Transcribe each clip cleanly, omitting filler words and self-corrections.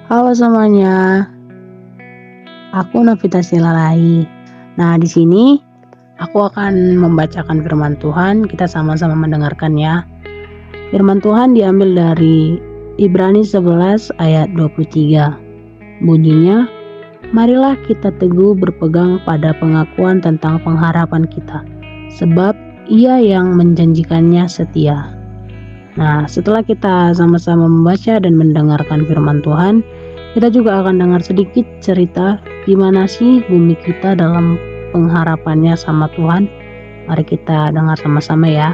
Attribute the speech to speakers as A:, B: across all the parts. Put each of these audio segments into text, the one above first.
A: Halo semuanya, aku Novita Silalai. Nah, di sini aku akan membacakan firman Tuhan, kita sama-sama mendengarkan ya. Firman Tuhan diambil dari Ibrani 11 ayat 23. Bunyinya, marilah kita teguh berpegang pada pengakuan tentang pengharapan kita, sebab Ia yang menjanjikannya setia. Nah, setelah kita sama-sama membaca dan mendengarkan firman Tuhan, kita juga akan dengar sedikit cerita gimana sih bumi kita dalam pengharapannya sama Tuhan. Mari kita dengar sama-sama ya.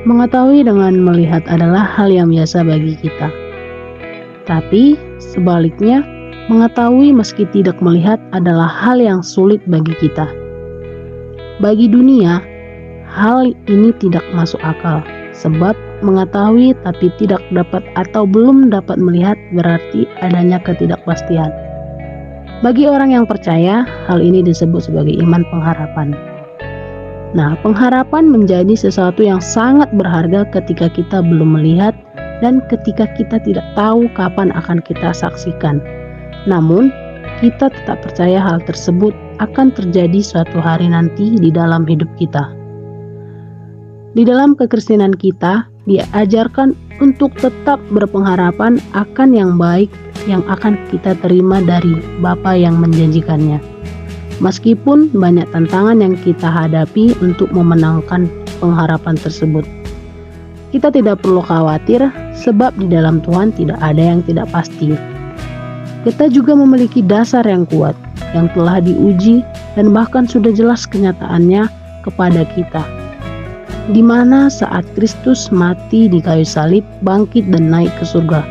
A: Mengetahui dengan melihat adalah hal yang biasa bagi kita. Tapi sebaliknya, mengetahui meski tidak melihat adalah hal yang sulit bagi kita. Bagi dunia, hal ini tidak masuk akal, sebab mengetahui tapi tidak dapat atau belum dapat melihat berarti adanya ketidakpastian. Bagi orang yang percaya, hal ini disebut sebagai iman pengharapan. Nah, pengharapan menjadi sesuatu yang sangat berharga ketika kita belum melihat dan ketika kita tidak tahu kapan akan kita saksikan. Namun, kita tetap percaya hal tersebut akan terjadi suatu hari nanti di dalam hidup kita. Di dalam kekristenan kita, diajarkan untuk tetap berpengharapan akan yang baik yang akan kita terima dari Bapa yang menjanjikannya. Meskipun banyak tantangan yang kita hadapi untuk memenangkan pengharapan tersebut. Kita tidak perlu khawatir sebab di dalam Tuhan tidak ada yang tidak pasti. Kita juga memiliki dasar yang kuat, yang telah diuji dan bahkan sudah jelas kenyataannya kepada kita. Di mana saat Kristus mati di kayu salib, bangkit dan naik ke surga.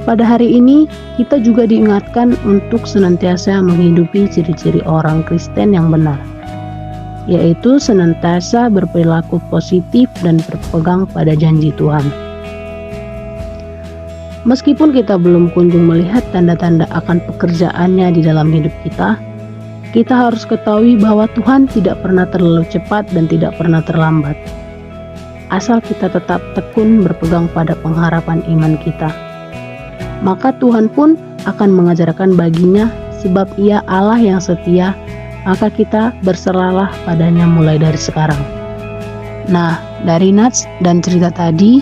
A: Pada hari ini, kita juga diingatkan untuk senantiasa menghidupi ciri-ciri orang Kristen yang benar, yaitu senantiasa berperilaku positif dan berpegang pada janji Tuhan. Meskipun kita belum kunjung melihat tanda-tanda akan pekerjaannya di dalam hidup kita harus ketahui bahwa Tuhan tidak pernah terlalu cepat dan tidak pernah terlambat. Asal kita tetap tekun berpegang pada pengharapan iman kita, maka Tuhan pun akan mengajarkan baginya sebab Ia Allah yang setia, maka kita berserahlah padanya mulai dari sekarang. Nah, dari nats dan cerita tadi,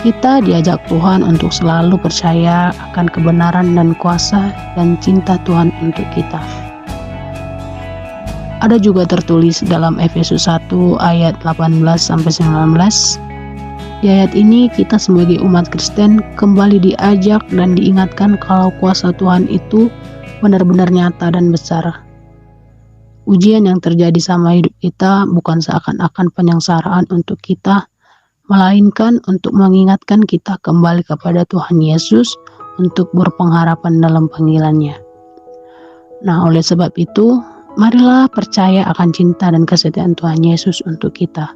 A: kita diajak Tuhan untuk selalu percaya akan kebenaran dan kuasa dan cinta Tuhan untuk kita. Ada juga tertulis dalam Efesus 1 ayat 18-19. Di ayat ini kita sebagai umat Kristen kembali diajak dan diingatkan kalau kuasa Tuhan itu benar-benar nyata dan besar. Ujian yang terjadi sama hidup kita bukan seakan-akan penyengsaraan untuk kita, melainkan untuk mengingatkan kita kembali kepada Tuhan Yesus untuk berpengharapan dalam panggilannya. Nah, oleh sebab itu, marilah percaya akan cinta dan kesetiaan Tuhan Yesus untuk kita.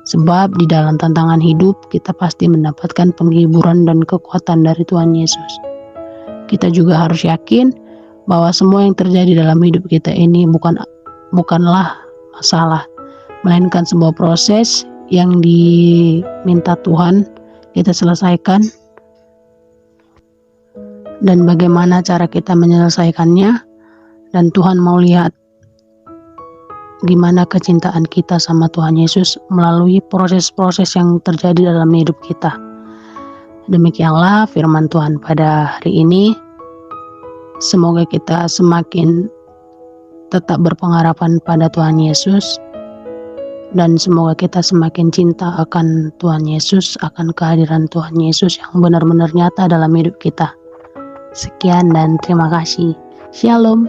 A: Sebab di dalam tantangan hidup, kita pasti mendapatkan penghiburan dan kekuatan dari Tuhan Yesus. Kita juga harus yakin bahwa semua yang terjadi dalam hidup kita ini bukanlah masalah, melainkan sebuah proses yang diminta Tuhan kita selesaikan. Dan bagaimana cara kita menyelesaikannya, dan Tuhan mau lihat gimana kecintaan kita sama Tuhan Yesus melalui proses-proses yang terjadi dalam hidup kita. Demikianlah firman Tuhan pada hari ini. Semoga kita semakin tetap berpengharapan pada Tuhan Yesus, dan semoga kita semakin cinta akan Tuhan Yesus, akan kehadiran Tuhan Yesus yang benar-benar nyata dalam hidup kita. Sekian dan terima kasih. Shalom.